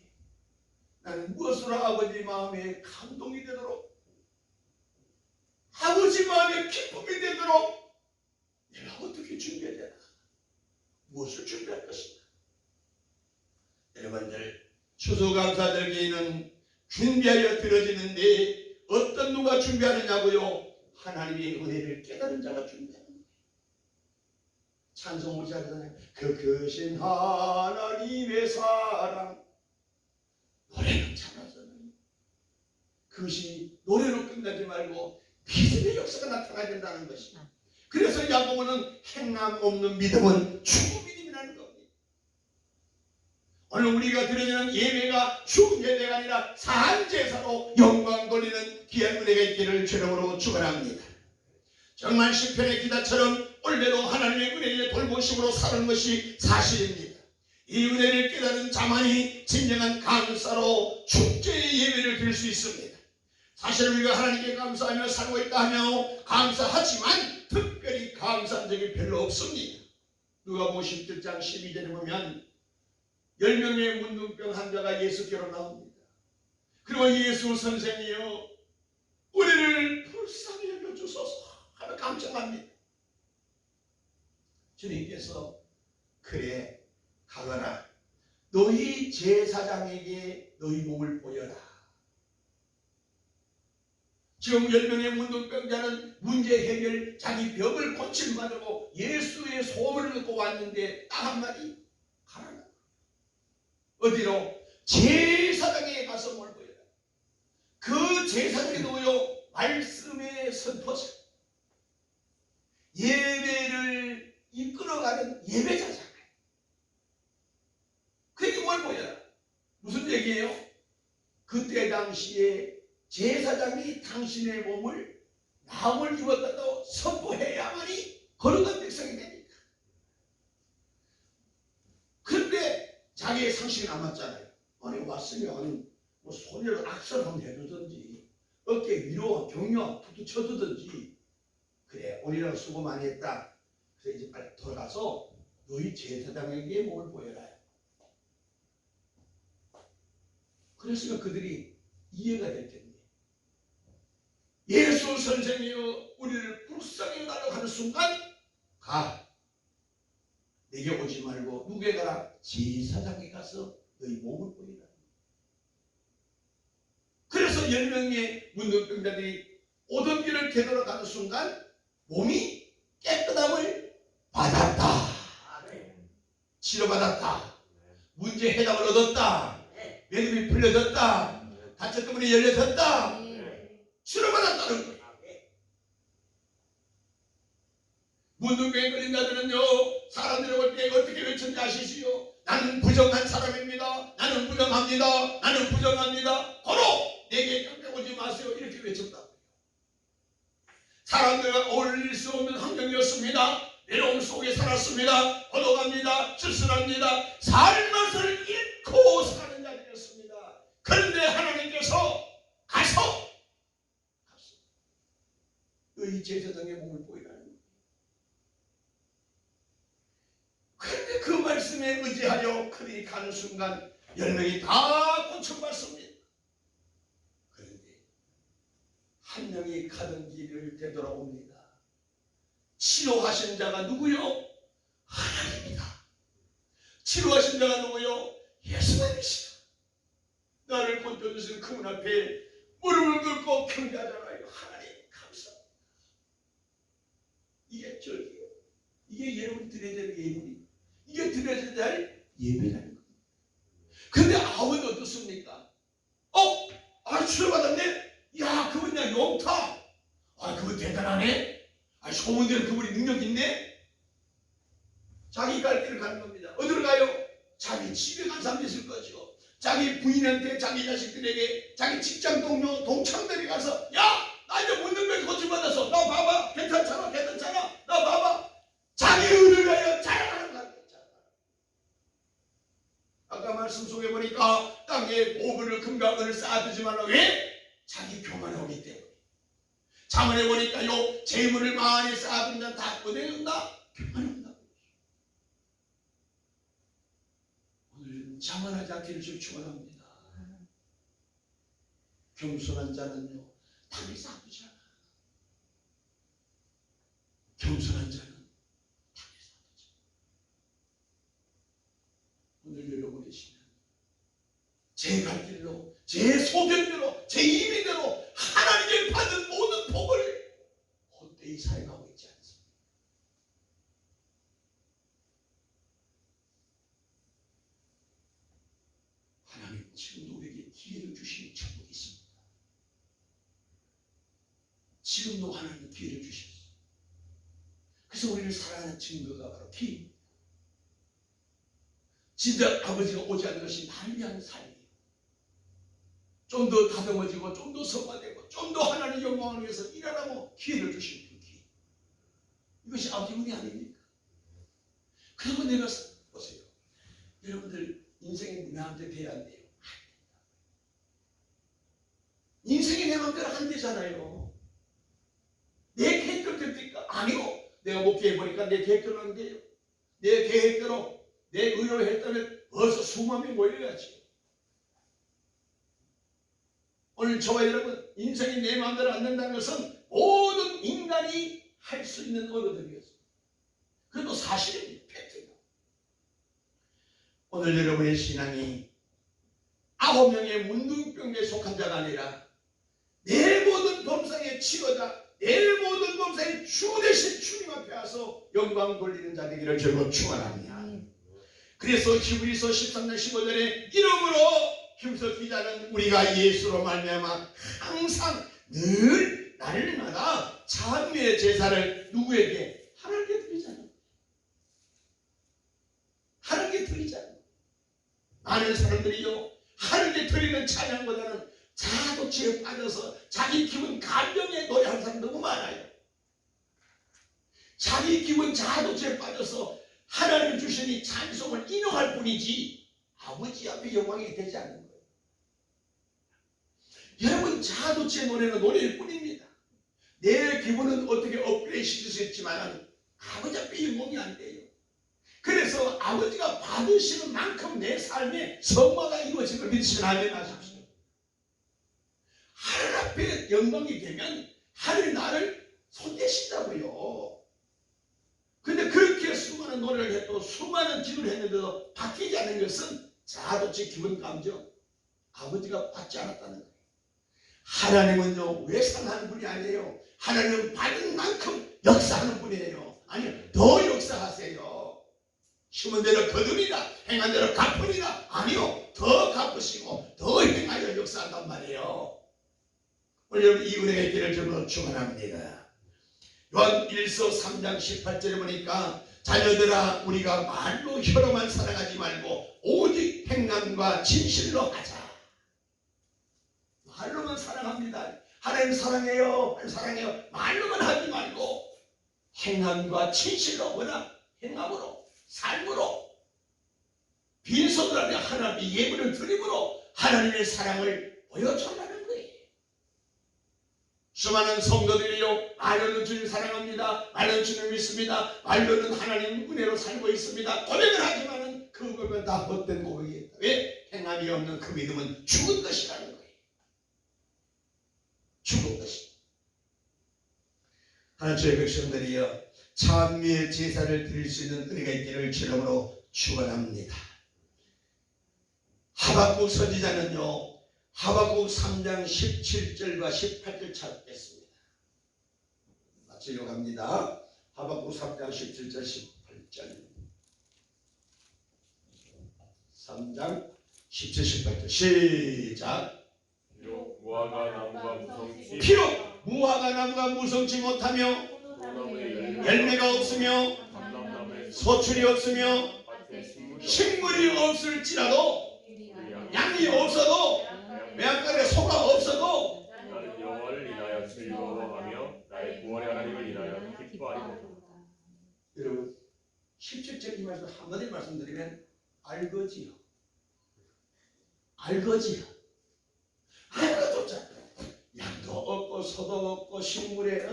Speaker 1: 나는 무엇으로 아버지 마음에 감동이 되도록 아버지 마음에 기쁨이 되도록 내가 어떻게 준비해야 되나? 무엇을 준비할 것인가? 여러분들 추수감사절기에는 준비하여 드려지는데 어떤 누가 준비하느냐고요? 하나님의 은혜를 깨달은 자가 준비하는 거예요. 찬송 우리 하잖아요. 그 크신 하나님의 사랑. 노래는 잘하잖아요. 그것이 노래로 끝나지 말고 믿음의 역사가 나타나야 된다는 것이다. 그래서 야고보는 행함 없는 믿음은 죽은 믿음이라는 겁니다. 오늘 우리가 드리는 예배가 죽은 예배가 아니라 산 제사로 영광 돌리는 귀한 은혜가 있기를 주님으로 축원합니다. 정말 시편의 기사처럼 올해도 하나님의 은혜의 돌보심으로 사는 것이 사실입니다. 이 은혜를 깨달은 자만이 진정한 감사로 축제의 예배를 드릴 수 있습니다. 사실 우리가 하나님께 감사하며 살고 있다 하며 감사하지만 특별히 감사한 적이 별로 없습니다. 누가복음 17장 12절에 보면 10명의 문둥병 환자가 예수께로 나옵니다. 그리고 예수 선생이여 우리를 불쌍히 여겨주소서 하며 감정합니다. 주님께서 그래 가거나 너희 제사장에게 너희 몸을 보여라. 지금 10명의 문둥병자는 문제 해결 자기 병을 고침받으고 예수의 소원을 듣고 왔는데 딱 한마디 가라. 어디로? 제사장에 가서 뭘 보여라. 그 제사장이 누구요? 말씀의 선포자, 예배를 이끌어가는 예배자잖아요. 그게 뭘 보여라? 무슨 얘기예요? 그때 당시에 제사장이 당신의 몸을 나음을 입었다고 선포해야만이 거룩한 백성이 되니까. 그런데 자기의 상식이 남았잖아요. 아니 왔으면 뭐 손으로 악설 한번 해주든지 어깨 위로 격려 툭툭 쳐주든지 그래 오늘은 수고 많이 했다. 그래서 이제 빨리 돌아가서 너희 제사장에게 몸을 보여라. 그랬으면 그들이 이해가 될 텐데 예수 선생이여 우리를 불쌍히 여달라고 하는 순간 가. 내게 오지 말고 누구에 가라? 제사장에 가서 너희 몸을 보이라. 그래서 10명의 문둥병자들이 오던 길을 되돌아가는 순간 몸이 깨끗함을 받았다. 치료받았다. 문제 해답을 얻었다. 믿음이 풀려졌다. 다쳤던 문이 열려졌다. 치료받았다는 거예요. 문둥병에 걸린 자들은요 사람들이 올 때 어떻게 외쳤는지 아시지요? 나는 부정한 사람입니다. 나는 부정합니다. 나는 부정합니다. 바로 내게 깜짝오지 마세요. 이렇게 외쳤다. 사람들과 어울릴 수 없는 환경이었습니다. 외로움 속에 살았습니다. 고독합니다. 쓸쓸합니다. 삶을 잃고 사는 자들이었습니다. 그런데 하나님께서 가서 너희 제사장의 몸을 보이라는 거예요. 그런데 그 말씀에 의지하여 그들이 가는 순간 10명이 다 고쳐받습니다. 그런데 한 명이 가던 길을 되돌아옵니다. 치료하신 자가 누구요? 하나님이다. 치료하신 자가 누구요? 예수님이시다. 나를 건져주신 그분 앞에 무릎을 꿇고 경배하잖아요. 하나님 감사합니다. 이게 절기예요. 이게 여러분이 드려야 될 예물이. 이게 드려야 될 예배라는 거예요. 근데 아우는 어떻습니까? 치료받았네? 야, 그분 그냥 용타. 그분 대단하네? 소문대로 그분이 능력 있네? 자기 갈 길을 가는 겁니다. 어디로 가요? 자기 집에 간 사람도 있을 거죠. 자기 부인한테, 자기 자식들에게, 자기 직장 동료, 동창들이 가서 야! 나 이제 문둥병 고침받았어. 나 봐봐. 괜찮잖아. 괜찮잖아. 나 봐봐. 자기 의를 위하여 자랑하는 거예요. 아까 말씀 속에 보니까 땅에 보물을 금과 은을 쌓아두지 말라. 왜? 자기 교만하기 때문에. 자문해 보니까요 재물을 많이 쌓아둔 자는 다 어디는다? 교만한다. 오늘 자만하지 않기를 좀 축원합니다. 겸손한 자는요 땅에 쌓아두지 않아. 겸손한 자는 땅에 쌓아두지 않아. 오늘 여러분의 시간 제 갈 길로, 제 소견대로, 제 임의대로 하나님께 받은 모든 복을 헛되이 사용하고 있지 않습니다. 하나님 지금도 우리에게 기회를 주시는 천국이 있습니다. 지금도 하나님 기회를 주셨어요. 그래서 우리를 사랑하는 증거가 바로 기회입니다. 진짜 아버지가 오지 않는 것이 나를 위한 삶이에요. 좀 더 다듬어지고 좀 더 성화되고 좀 더 하나님 영광을 위해서 일하라고 기회를 주신 그 기회. 이것이 아버지 은혜 아닙니까? 그리고 내가 보세요. 여러분들 인생이 내 마음대로 돼야 안 돼요. 인생이 내 마음대로 안 되잖아요. 내 계획대로 됩니까? 아니요. 내가 목회해보니까 내 계획대로 안 돼요. 내 계획대로 내 의로 했다면 어서 수만 명 모여야지. 오늘 저와 여러분, 인생이 내 마음대로 안 된다는 것은 모든 인간이 할 수 있는 어려움이었습니다. 그래도 사실입니다. 팩트입니다. 오늘 여러분의 신앙이 9명의 문둥병에 속한 자가 아니라 내 모든 범상의 치료자, 내 모든 범상의 주 대신 주님 앞에 와서 영광 돌리는 자 되기를 저로 축원합니다. 그래서 히브리서 13장 15절에 이름으로 힘써 기자는 우리가 예수로 말미암아 항상 늘 날마다 찬미의 제사를 누구에게? 하나님께 드리잖아요. 하나님께 드리잖아요. 많은 사람들이요, 하나님께 드리는 찬양보다는 자도취에 빠져서 자기 기분 감정에 노래하는 사람 너무 많아요. 자기 기분 자도취에 빠져서 하나님 주신 이 찬송을 인용할 뿐이지 아버지 앞에 영광이 되지 않는 거예요. 여러분, 자도취의 노래는 노래일 뿐입니다. 내 기분은 어떻게 업그레이드 시킬 수 있지만 아버지 앞에 영광이 안 돼요. 그래서 아버지가 받으시는 만큼 내 삶에 성화가 이루어진 걸 믿으시면 아멘 하십시오. 하나님 앞에 영광이 되면 하나님이 나를 손대신다고요. 근데 그렇게 수많은 노래를 해도 수많은 기도를 했는데도 바뀌지 않는 것은 자도치 기분 감정, 아버지가 받지 않았다는 거예요. 하나님은요, 외상하는 분이 아니에요. 하나님은 받은 만큼 역사하는 분이에요. 아니요, 더 역사하세요. 심은 대로 거두리라, 행한 대로 갚으리라. 아니요, 더 갚으시고 더 행하여 역사한단 말이에요. 오늘 여러분, 이 은혜가 있기를 저는 축원합니다. 요한 1서 3장 18절에 보니까 자녀들아, 우리가 말로 혀로만 사랑하지 말고 오직 행함과 진실로 하자. 말로만 사랑합니다. 하나님 사랑해요, 사랑해요. 말로만 하지 말고 행함과 진실로, 뭐라? 행함으로, 삶으로, 빈손으로 아니라 하나님의 예물을 드림으로 하나님의 사랑을 보여달라는 거예요. 수많은 성도들이요, 말로는 주님 사랑합니다, 말로는 주님 믿습니다, 말로는 하나님 은혜로 살고 있습니다 고백을 하지만은 그 고백은 다 헛된 고백이다. 왜? 행함이 없는 그 믿음은 죽은 것이라는 거예요. 죽은 것이. 하나님의 백성들이여, 찬미의 제사를 드릴 수 있는 은혜가 있기를 주님으로 축원합니다. 하박국 선지자는요, 하박국 3장 17절과 18절 찾겠습니다. 마치려고 합니다. 하박국 3장 17절 18절 3장 17, 18절 시작.
Speaker 2: 비록 무화과 나무가 무성치
Speaker 1: 비록 무화과 나무가 무성치 못하며 열매가 없으며 소출이 없으며 식물이 없을지라도, 양이 없어도, 매한간에 소가 없어도
Speaker 2: 나는 여호와를 인하여 즐거워하며 나의 구원의 하나님을 인하여 기뻐하리로다.
Speaker 1: 여러분, 17절 이 말씀 한마디 말씀드리면 알거지요. 알거지요. 알거조차 양도 없고 소도 없고 식물에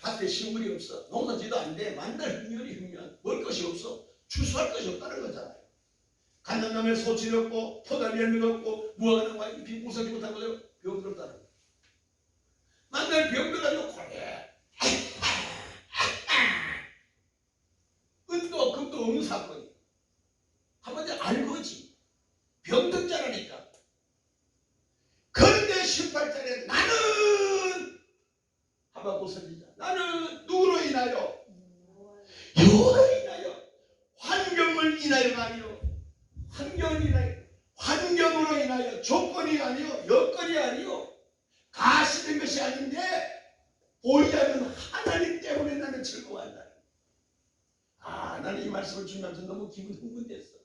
Speaker 1: 밭에 식물이 없어. 농사지도 안 돼. 만날 흉년이 먹을 것이 없어. 추수할 것이 없다는 거잖아요. 간장나무에 소출이 없고 포도나무에 열매가 없고 무화과나무가 잎이 무성지 못한 거죠. 병들었다는 거예요. 만날 병들어가지고 고래 은도 금도 없는 사건이 한마디 알거지. 병든 자라니까. 그런데 18절에 나는, 하박국 선지자, 나는 누구로 인하여? 여호와를 인하여, 환경을 인하여가 아니요, 환경을 인하여, 환경으로 인하여, 조건이 아니요, 여건이 아니요, 가시된 것이 아닌데 보이지 않는 하나님 때문에 나는 즐거워한다. 아, 나는 이 말씀을 주면서 너무 기분 흥분됐어.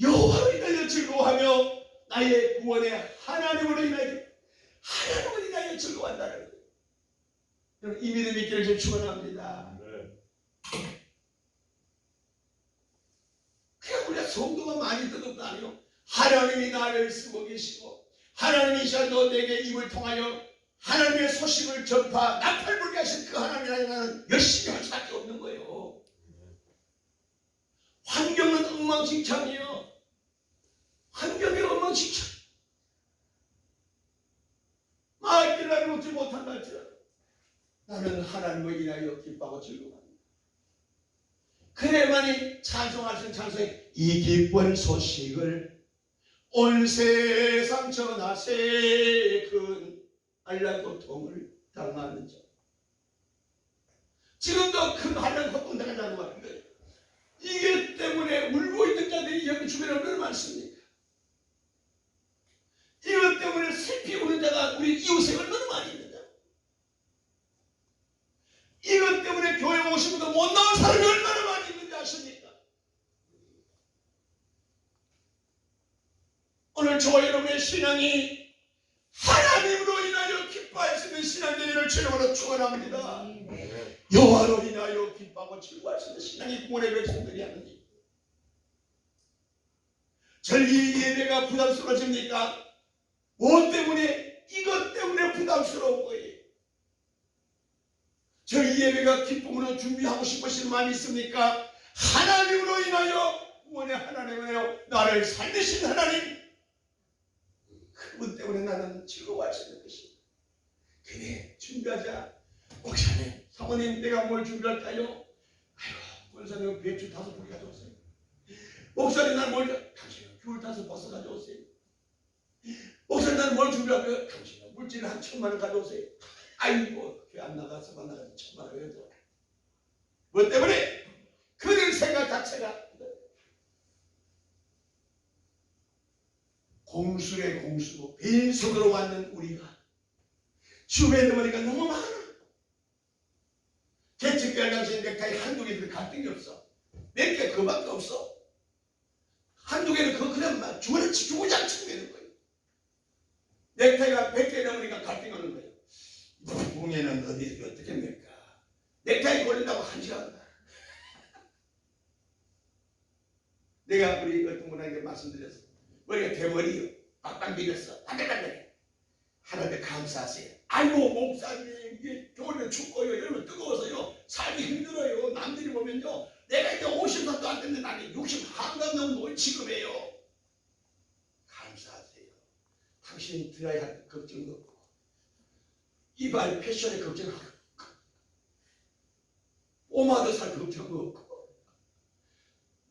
Speaker 1: 여호와로 인하여 즐거워하며 나의 구원의 하나님으로 인하여 즐거워한다는 거예요. 여러분, 이 믿음 있기를 좀 축원합니다. 그냥 우리가 성도가 많이 듣는 것도 아니요, 하나님이 나를 쓰고 계시고 하나님이 너 내게 입을 통하여 하나님의 소식을 전파 나팔불게 하신 그 하나님이라는 나는 열심히 할 수밖에 없는 거예요. 환경은 엉망진창이에요. 환경이 엉망진창. 말기를 먹지 못한다 할지라도 나는 하나님을 인하여 기뻐하고 즐거워합니다. 그래만이 찬송할 수 있는 찬송이 이 기쁜 소식을 온 세상 전하세 큰 한량 고통을 당하는 자. 지금도 큰 한량 고통 당하는 자가 많은데 이게 때문에 울고 있는 자들이 여기 주변에 얼마나 많습니까? 이것 때문에 슬피 우는 자가 우리 이웃에 얼마나 많이 있느냐? 이것 때문에 교회 오시고도 못 나온 사람이 얼마나 많이 있는지 아십니까? 오늘 저와 여러분의 신앙이 하나님으로 인하여 기뻐할 수 있는 신앙 되기를 주님으로 축원합니다. 여호와로 인하여 기뻐하고 즐거워할 수 있는 신앙이 구원의 백성들이 하느니 절기 예배가 부담스러워집니까? 무엇 때문에? 이것 때문에 부담스러운 거예요. 절기 예배가 기쁨으로 준비하고 싶으신 마음이 있습니까? 하나님으로 인하여 구원의 하나님이요 나를 살리신 하나님 그분 때문에 나는 즐거워할 수 있는 것입니다. 그래 준비하자. 목사님 사모님 내가 뭘 준비할까요? 아이고 목사님 배추 5포기 가져오세요. 목사님 난 뭘 당신은 귤 5버섯 가져오세요. 목사님 난 뭘 준비할까요? 당신은 물질 한 1,000만 원 가져오세요. 아이고 교회 안 나가서만 나가서 1,000만 원 가져와. 뭐 때문에? 그들 생각 자체가 공수의 공수 빈속으로 왔는 우리가 주변에 머리가 너무 많아. 개척교회 당시 넥타이 한두 개도 갈등이 없어. 몇 개 그밖에 없어. 한두 개는 그냥 막 주구장창 되는 거예요. 넥타이가 100개 넘으니까 갈등이 오는 거예요. 공예는 어떻게 낼까? 넥타이 걸린다고 1시간. 내가 우리 어떤 분에게 말씀드렸어. 머리가 대머리요. 빡빡 밀렸어. 반대반대. 하나님께 감사하세요. 아이고 목사님 이게 겨울에 춥고요. 여름에 뜨거워서요. 살기 힘들어요. 남들이 보면요. 내가 이제 50살도 안 됐는데 나는 60 한간 넘은 걸 지금해요. 감사하세요. 당신 드라이 할 때 걱정도 없고 이발 패션에 걱정하고 오마도 살 걱정도 없고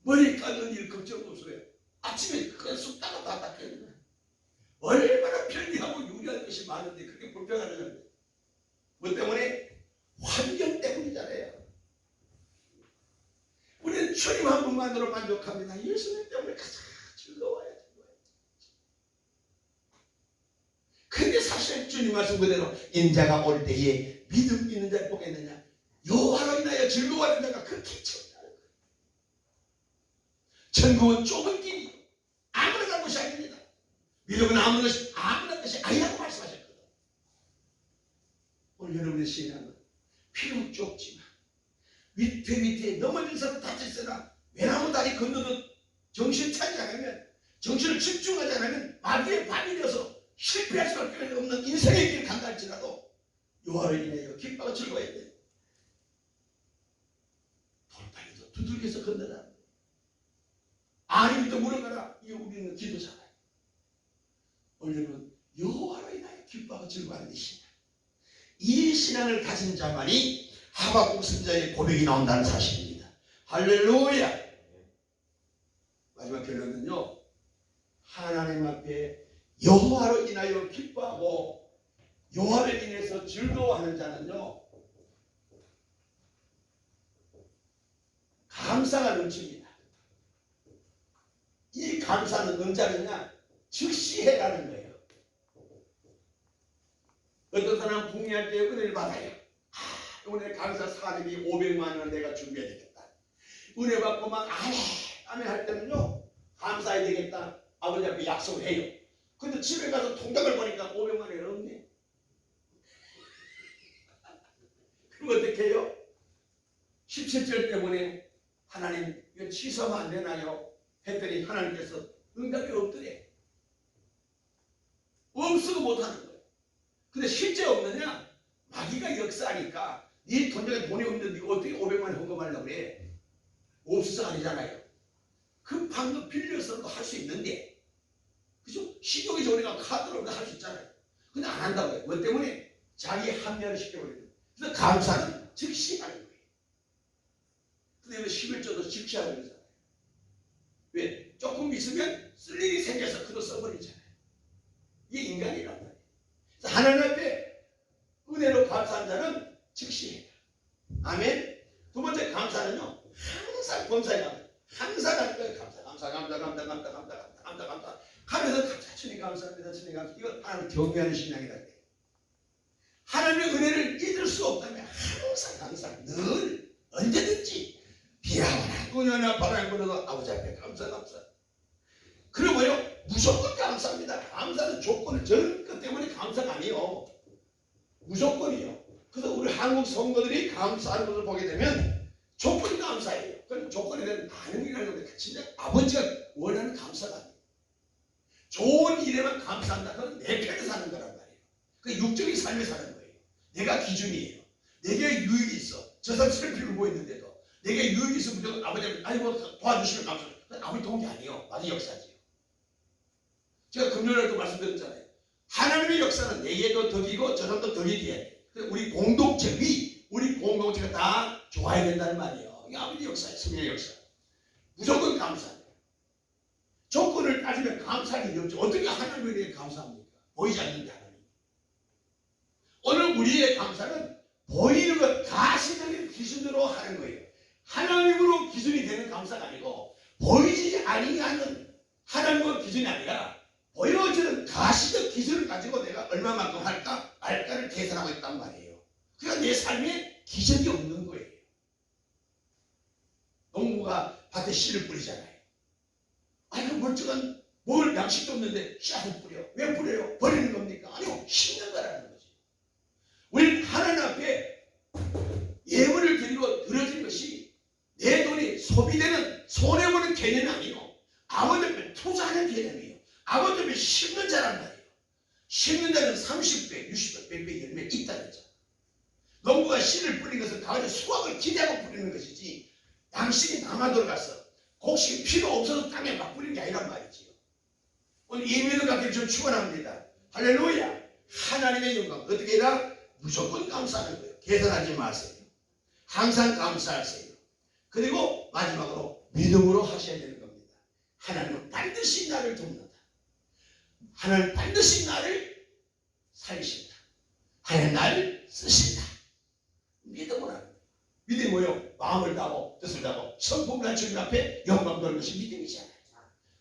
Speaker 1: 머리 깎는 일 걱정 없어요. 아침에 그냥 쑥다가 다 닦여요. 얼마나 편리하고 유리한 것이 많은데 그렇게 불평하는 뭐 때문에? 환경 때문이잖아요. 우리는 주님 한 분만으로 만족합니다. 예수님 때문에 가장 즐거워야 돼요. 근데 사실 주님 말씀 그대로 인자가 올 때에 믿음 있는 자를 보겠느냐? 여호와로 인하여 즐거워하는 자가 그렇게 적다는 거예요. 천국은 좁은 길이요. 아무나 갈 곳이 아닙니다. 믿음은 아무나 것이 아니라고 말씀하셨거든. 오늘 여러분의 신앙은 비록 좁지만 위태위태 넘어져서 다쳤으나 외나무 다리 건너듯 정신 차리지 않으면 정신을 집중하지 않으면 마귀의 밤이 되어서 실패할 수밖에 없는 인생의 길을 간다 할지라도 여호와로 인하여 기뻐하고 즐거워야 돼. 돌판에도 두들겨서 건너라. 아니부터 물어가라. 이게 우리는 기도잖아요. 오늘은 여호와로 인하여 기뻐하고 즐거워하는 이 신앙. 이 신앙을 가진 자만이 하박국 선지자의 고백이 나온다는 사실입니다. 할렐루야. 마지막 결론은요. 하나님 앞에 여호와로 인하여 기뻐하고 여호와로 인해서 즐거워하는 자는요. 감사가 넘칩니다. 이 감사는 언제냐? 즉시 해라는 거예요. 어떤 사람은 궁리할 때 은혜를 받아요. 오늘 강사 사립이 500만 원 내가 준비해야 되겠다. 은혜 받고 막 아멘 할 때는요. 감사해야 되겠다. 아버지 앞에 약속을 해요. 근데 집에 가서 통장을 보니까 500만 원이 없네. 그럼 어떻게 해요? 17절 때문에 하나님 이거 취소하면 안 되나요? 했더니 하나님께서 응답이 없더래. 없어도 못하는 거예요. 근데 실제 없느냐? 마귀가 역사하니까 네 통장에 돈이 없는데 어떻게 500만 헌금하려고 그래? 없어서 아니잖아요. 그 방법 빌려서도 할 수 있는데, 그죠? 신용이 좋으니까 카드로 할 수 있잖아요. 근데 안 한다고요. 뭐 때문에? 자기 합리화를 시켜버리는. 그래서 감사는 즉시 하는 거예요. 근데 왜 11조도 즉시 하는 거잖아요. 왜? 조금 있으면 쓸 일이 생겨서 그거 써버리잖아요. 이게 인간이란 말이에요. 그래서 하나님 앞에 은혜로 감사한 자는 즉시 해요. 아멘. 두 번째 감사는요, 항상 범사에 항상 하는 거예요. 감사 하면서 감사, 주님 감사합니다, 주님 감사합니다. 이거 하나님 경외하는 신앙이라는 거예요. 하나님의 은혜를 잊을 수 없다면 항상 늘 언제든지 비하거나 은혜나 바람이 불어도 아버지 앞에 감사. 그러고요, 무조건 감사합니다. 감사는 조건을 저는 것 때문에 감사가 아니에요. 무조건이요. 그래서 우리 한국 성도들이 감사하는 것을 보게 되면 조건이 감사예요. 그럼 조건에 대한 반응이라는 건데 진짜 아버지가 원하는 감사가 아니에요. 좋은 일에만 감사한다. 그건 내 편에 사는 거란 말이에요. 그 육적인 삶에 사는 거예요. 내가 기준이에요. 내게 유익이 있어. 저 사람 슬피를 보이는데도 내게 유익이 있으면 무조건 아버지 아이고 도와주시면 감사해요. 아버지 도운 게 아니에요. 마귀 역사지요. 제가 금요일에도 말씀드렸잖아요. 하나님의 역사는 내게도 덕이고 저 사람도 덕이 돼야 돼. 우리 공동체 우리 공동체가 다 좋아야 된다는 말이에요. 이게 아버지 역사예요. 성령의 역사. 무조건 감사합니다. 조건을 따지면 감사할 일이 없죠. 어떻게 하나님에 대해 감사합니까? 보이지 않는데 하나님. 오늘 우리의 감사는 보이는 것 가시적인 기준으로 하는 거예요. 하나님으로 기준이 되는 감사가 아니고 보이지 아니하는 하나님과 기준이 아니라 보여지는 가시적 기준을 가지고 내가 얼마만큼 할까 말까를 계산하고 있단 말이에요. 그러니까 내 삶에 기적이 없는 거예요. 농부가 밭에 씨를 뿌리잖아요. 아니 그 멀쩡한 먹을 양식도 없는데 씨앗을 뿌려. 왜 뿌려요? 버리는 겁니까? 아니요. 심는 거라는 거지. 우리는 하나님 앞에 예물을 드리고 드려진 것이 내 돈이 소비되는 손해보는 개념이 아니고 아버지 앞에 투자하는 개념이에요. 아버지 앞에 심는 자란 말이에요. 심는 자는 30배, 60배, 100배 열매 있다는 자. 농부가 씨를 뿌린 것은 가을에 수확을 기대하고 뿌리는 것이지 양식이 남아돌 가서 곡식이 필요 없어서 땅에 막 뿌리는 게 아니란 말이지요. 오늘 이 믿음 갖기를 좀 축원합니다. 할렐루야. 하나님의 영광 어떻게 해라? 무조건 감사하는 거예요. 계산하지 마세요. 항상 감사하세요. 그리고 마지막으로 믿음으로 하셔야 되는 겁니다. 하나님은 반드시 나를 돕는다. 하나님은 반드시 나를 살리신다. 하나님 나를 쓰신다. 믿음으로 하는 거예요. 믿음이 뭐예요? 마음을 다하고 뜻을 다하고 성품을 주님 앞에 영광 돌는 것이 믿음이잖아요.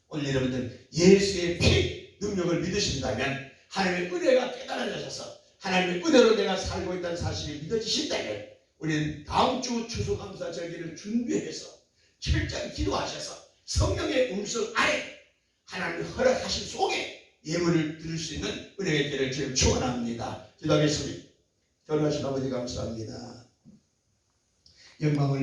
Speaker 1: 오늘 여러분들 예수의 피 능력을 믿으신다면 하나님의 은혜가 깨달아져서 하나님의 은혜로 내가 살고 있다는 사실이 믿어지신다면 우리는 다음 주 추수감사 절기를 준비해서 철저히 기도하셔서 성령의 음성 아래 하나님의 허락하신 속에 예물을 드릴 수 있는 은혜의 길을 지금 축원합니다. 기도하겠습니다. 결혼하신 아버지 감사합니다. 영광을